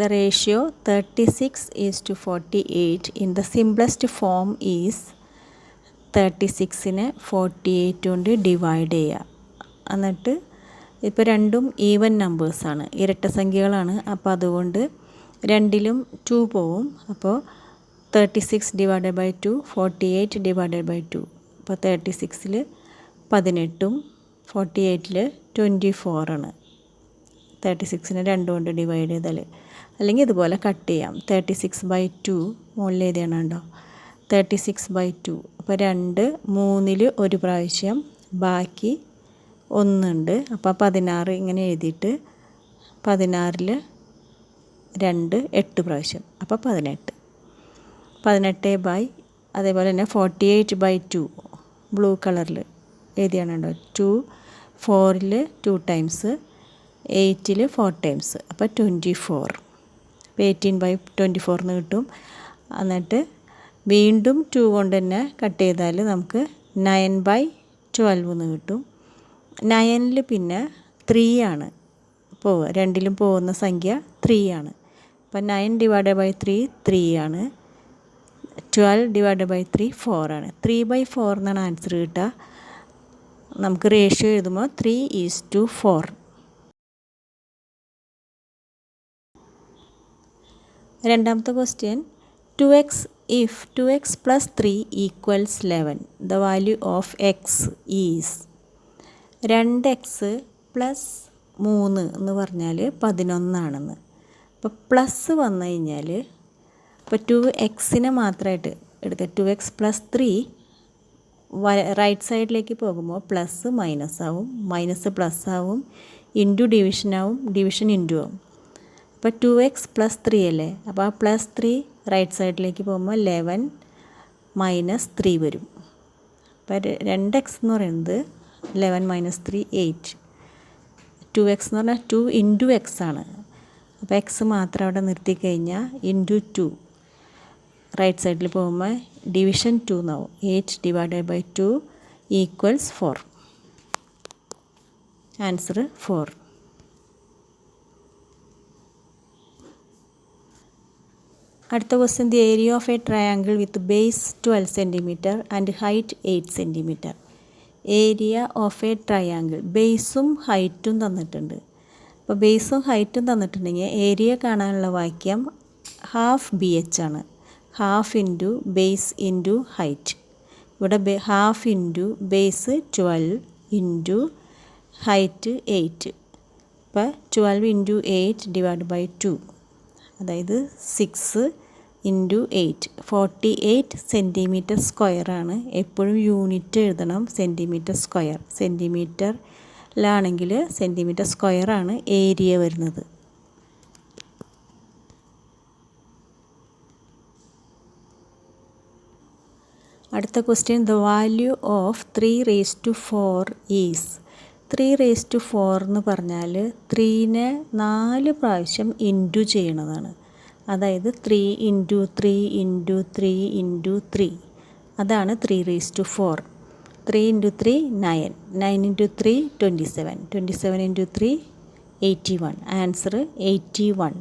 The ratio 36:48 in the simplest form is 36നെ 48 കൊണ്ട് divide ചെയ്യുക. എന്നിട്ട് ഇപ്പോൾ രണ്ടും ഈവൻ നമ്പേഴ്സാണ്, ഇരട്ട സംഖ്യകളാണ്. അപ്പോൾ അതുകൊണ്ട് രണ്ടിലും 2 പോവും. അപ്പോൾ 36 ഡിവൈഡഡ് ബൈ 2 48 ഡിവൈഡഡ് ബൈ 2. അപ്പോൾ 36ൽ 18ഉം 48ൽ 24 ആണ്. 36നെ 2 കൊണ്ട് ഡിവൈഡ് ചെയ്താൽ, അല്ലെങ്കിൽ ഇതുപോലെ കട്ട് ചെയ്യാം. 36/2 മുകളിൽ എഴുതിയാണ് കണ്ടോ, 36/2. അപ്പോൾ 2 3ൽ ഒരു പ്രാവശ്യം, ബാക്കി 1 ഉണ്ട്. അപ്പോൾ 16 ഇങ്ങനെ എഴുതിയിട്ട് 16ൽ 2 8 പ്രാവശ്യം, അപ്പോൾ 18. 18 അതേപോലെ തന്നെ 48/2 ബ്ലൂ കളറിൽ എഴുതിയാണ് കണ്ടോ. 2 4ൽ 2 ടൈംസ്, 8ൽ 4 ടൈംസ്, അപ്പോൾ 24. അപ്പോൾ 18/24 എന്ന് കിട്ടും. എന്നിട്ട് വീണ്ടും 2 കൊണ്ട് തന്നെ കട്ട് ചെയ്താൽ നമുക്ക് 9/12 എന്ന് കിട്ടും. 9ൽ പിന്നെ 3 ആണ് പോവുക, രണ്ടിലും പോകുന്ന സംഖ്യ 3 ആണ്. അപ്പോൾ 9 ഡിവൈഡഡ് ബൈ 3 3 ആണ്. 12 ഡിവൈഡഡ് ബൈ 3 4 ആണ്. 3/4 എന്നാണ് ആൻസർ കിട്ടുക. നമുക്ക് റേഷ്യോ എഴുതുമ്പോൾ 3:4. രണ്ടാമത്തെ question, 2x if 2x plus 3 equals 11, the value of x is. 2x plus 3 എന്ന് പറഞ്ഞാൽ 11 ആണെന്ന്. അപ്പോൾ പ്ലസ് വന്നു കഴിഞ്ഞാൽ, ഇപ്പോൾ 2xനെ മാത്രമായിട്ട് എടുക്കുക. 2x plus 3 റൈറ്റ് സൈഡിലേക്ക് പോകുമ്പോൾ പ്ലസ് മൈനസ് ആവും, മൈനസ് പ്ലസ് ആവും, ഇൻറ്റു ഡിവിഷൻ ആവും, ഡിവിഷൻ ഇൻറ്റു ആവും. അപ്പോൾ 2x plus 3 അല്ലേ, അപ്പോൾ ആ പ്ലസ് 3 റൈറ്റ് സൈഡിലേക്ക് പോകുമ്പോൾ 11 മൈനസ് 3 വരും. അപ്പോൾ 2x എന്ന് പറയുന്നത് 11 മൈനസ് 3 8. 2x എന്ന് പറഞ്ഞാൽ 2 ഇൻറ്റു എക്സ് ആണ്. അപ്പോൾ എക്സ് മാത്രം അവിടെ നിർത്തി കഴിഞ്ഞാൽ ഇൻറ്റു 2 റൈറ്റ് സൈഡിൽ പോകുമ്പോൾ ഡിവിഷൻ 2 എന്നാവും. 8 ഡിവൈഡഡ് ബൈ 2 ഈക്വൽസ് 4. ആൻസർ 4. അടുത്ത question, the area of a triangle with base 12 centimetre and height 8 centimetre. Area of a triangle, ബേസും ഹൈറ്റും തന്നിട്ടുണ്ട്. അപ്പോൾ ബേസും ഹൈറ്റും തന്നിട്ടുണ്ടെങ്കിൽ ഏരിയ കാണാനുള്ള വാക്യം ഹാഫ് BH ആണ്. Half into base into height. ഇവിടെ half into base 12 into height 8. അപ്പോൾ 12 ഇൻറ്റു 8 ഡിവൈഡ് ബൈ 2, അതായത് 6 ഇൻറ്റു 8 48 സെൻറ്റിമീറ്റർ സ്ക്വയറാണ്. എപ്പോഴും യൂണിറ്റ് എഴുതണം, സെൻറ്റിമീറ്റർ സ്ക്വയർ. സെൻറ്റിമീറ്ററിലാണെങ്കിൽ സെൻറ്റിമീറ്റർ സ്ക്വയറാണ് ഏരിയ വരുന്നത്. അടുത്ത question, the value of 3/4 is. 3/4 എന്ന് പറഞ്ഞാൽ 3നെ 4 പ്രാവശ്യം ഇൻറ്റു ചെയ്യണതാണ്. അതായത് 3 ഇൻറ്റു 3 ഇൻറ്റു 3 ഇൻറ്റു 3, അതാണ് 3/4. 3 ഇൻറ്റു 3 9, 9 ഇൻറ്റു 3 27, 27 ഇൻറ്റു 3 81. ആൻസർ 81.